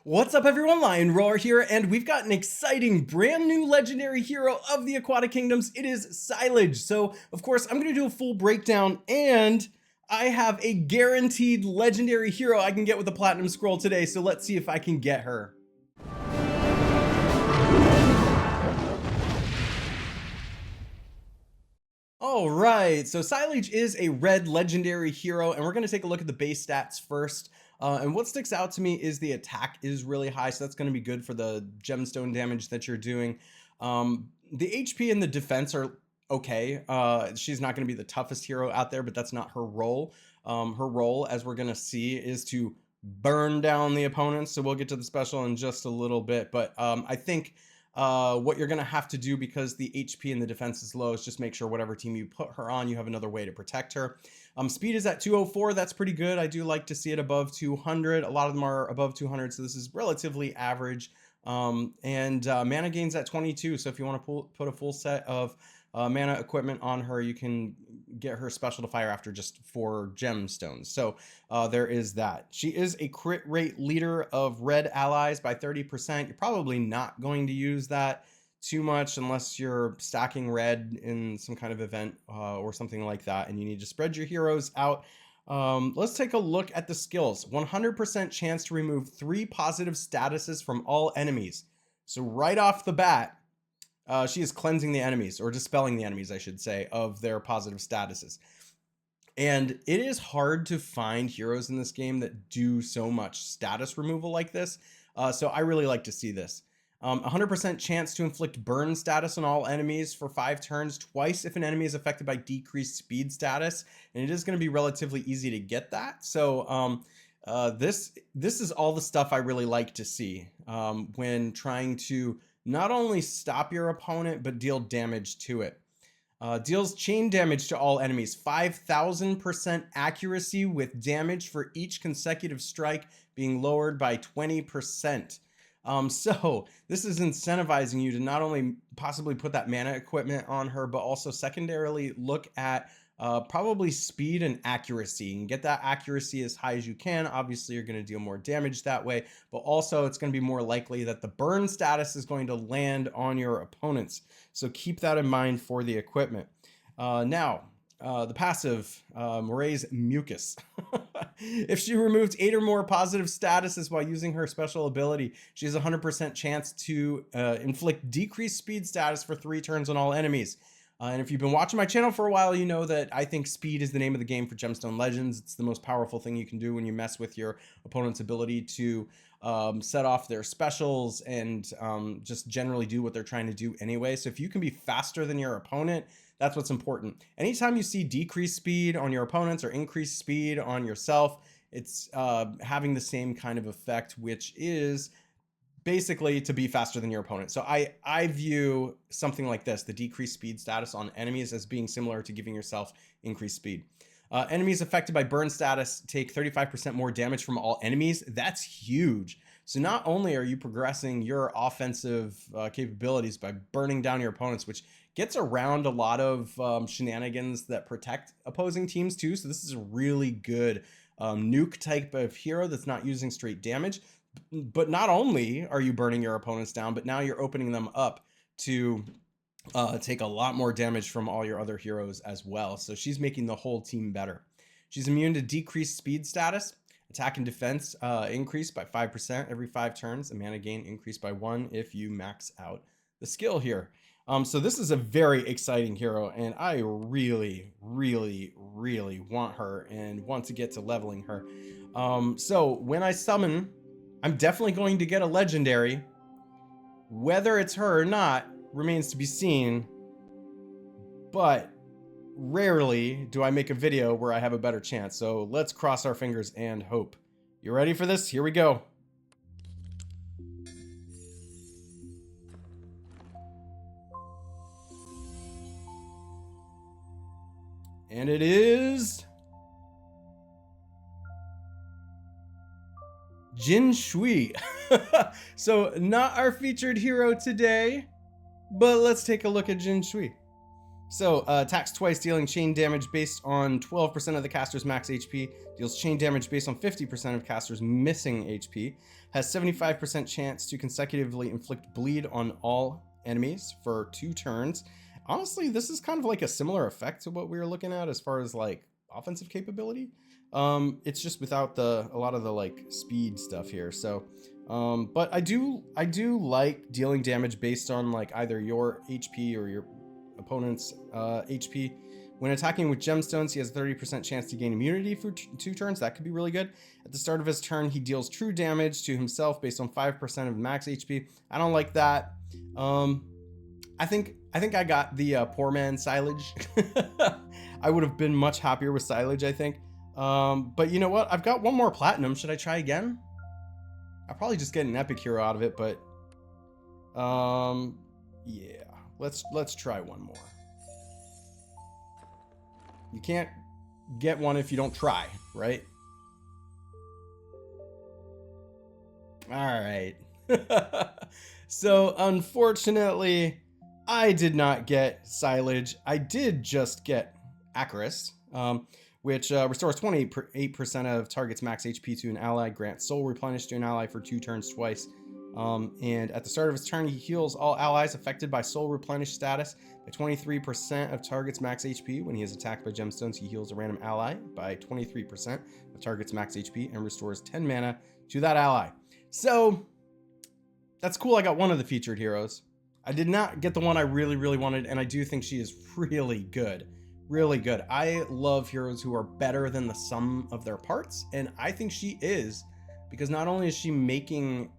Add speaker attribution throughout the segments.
Speaker 1: What's up everyone, Lion Roar here, and we've got an exciting brand new legendary hero of the Aquatic Kingdoms. It is SILLAZE. So of course I'm going to do a full breakdown, and I have a guaranteed legendary hero I can get with the Platinum Scroll today, so let's see if I can get her. All right, so SILLAZE is a red legendary hero, and we're going to take a look at the base stats first. And what sticks out to me is the attack is really high, so that's going to be good for the gemstone damage that you're doing. The HP and the defense are okay. She's not going to be the toughest hero out there, but that's not her role. Her role, as we're going to see, is to burn down the opponents. So we'll get to the special in just a little bit, but I think what you're going to have to do, because the HP and the defense is low, is just make sure whatever team you put her on, you have another way to protect her. Speed is at 204. That's pretty good. I do like to see it above 200. A lot of them are above 200, so this is relatively average. Mana gains at 22. So if you want to put a full set of mana equipment on her, you can get her special to fire after just 4 gemstones. So there is that. She is a crit rate leader of red allies by 30%. You're probably not going to use that too much unless you're stacking red in some kind of event or something like that, and you need to spread your heroes out. Let's take a look at the skills. 100% chance to remove 3 positive statuses from all enemies. So right off the bat, she is cleansing the enemies, or dispelling the enemies, I should say, of their positive statuses. And it is hard to find heroes in this game that do so much status removal like this. So I really like to see this. 100% chance to inflict burn status on all enemies for 5 turns, twice if an enemy is affected by decreased speed status. And it is going to be relatively easy to get that. So this is all the stuff I really like to see when trying to not only stop your opponent, but deal damage to it. Deals chain damage to all enemies, 5,000% accuracy with damage for each consecutive strike being lowered by 20%. So this is incentivizing you to not only possibly put that mana equipment on her, but also secondarily look at probably speed and accuracy, and get that accuracy as high as you can. Obviously you're going to deal more damage that way, but also it's going to be more likely that the burn status is going to land on your opponents. So keep that in mind for the equipment. The passive, Moray's Mucus. If she removed 8 or more positive statuses while using her special ability, she has a 100% chance to inflict decreased speed status for 3 turns on all enemies. And if you've been watching my channel for a while, you know that I think speed is the name of the game for Gemstone Legends. It's the most powerful thing you can do when you mess with your opponent's ability to set off their specials and just generally do what they're trying to do anyway. So if you can be faster than your opponent, that's what's important. Anytime you see decreased speed on your opponents or increased speed on yourself, it's having the same kind of effect, which is basically to be faster than your opponent. So I view something like this, the decreased speed status on enemies, as being similar to giving yourself increased speed. Enemies affected by burn status take 35% more damage from all enemies. That's huge. So not only are you progressing your offensive capabilities by burning down your opponents, which gets around a lot of shenanigans that protect opposing teams too. So this is a really good nuke type of hero that's not using straight damage. But not only are you burning your opponents down, but now you're opening them up to take a lot more damage from all your other heroes as well. So she's making the whole team better. She's immune to decreased speed status. Attack and defense increase by 5% every 5 turns. And mana gain increase by 1 if you max out the skill here. So this is a very exciting hero, and I really, really, really want her and want to get to leveling her. So when I summon, I'm definitely going to get a legendary. Whether it's her or not remains to be seen, but rarely do I make a video where I have a better chance. So let's cross our fingers and hope. You ready for this? Here we go. And it is Jin Shui. So not our featured hero today, but let's take a look at Jin Shui. So, attacks twice, dealing chain damage based on 12% of the caster's max HP. Deals chain damage based on 50% of caster's missing HP. Has 75% chance to consecutively inflict bleed on all enemies for 2 turns. Honestly, this is kind of like a similar effect to what we were looking at as far as like offensive capability. It's just without a lot of the like speed stuff here. So, but I do like dealing damage based on like either your HP or your opponent's HP. When attacking with gemstones, he has a 30% chance to gain immunity for 2 turns. That could be really good. At the start of his turn, he deals true damage to himself based on 5% of max HP. I don't like that. I think I got the poor man Silage. I would have been much happier with Silage, I think. But you know what? I've got 1 more platinum. Should I try again? I'll probably just get an epic hero out of it, but yeah. Let's try 1 more. You can't get one if you don't try, right? All right. So unfortunately, I did not get Silage. I did just get Acarus, which restores 28% of target's max HP to an ally, grants soul replenish to an ally for 2 turns twice. And at the start of his turn, he heals all allies affected by soul replenish status by 23% of target's max HP. When he is attacked by gemstones, he heals a random ally by 23% of target's max HP and restores 10 mana to that ally. So that's cool. I got 1 of the featured heroes. I did not get the one I really wanted, and I do think she is really good. Really good. I love heroes who are better than the sum of their parts, and I think she is, because not only is she making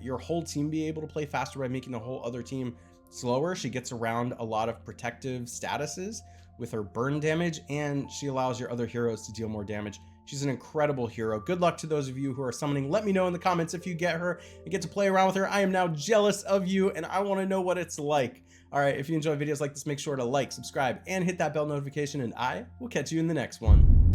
Speaker 1: your whole team be able to play faster by making the whole other team slower, she gets around a lot of protective statuses with her burn damage, and she allows your other heroes to deal more damage. She's an incredible hero. Good luck to those of you who are summoning. Let me know in the comments if you get her and get to play around with her. I am now jealous of you, and I want to know what it's like. All right, if you enjoy videos like this, make sure to like, subscribe, and hit that bell notification, and I will catch you in the next one.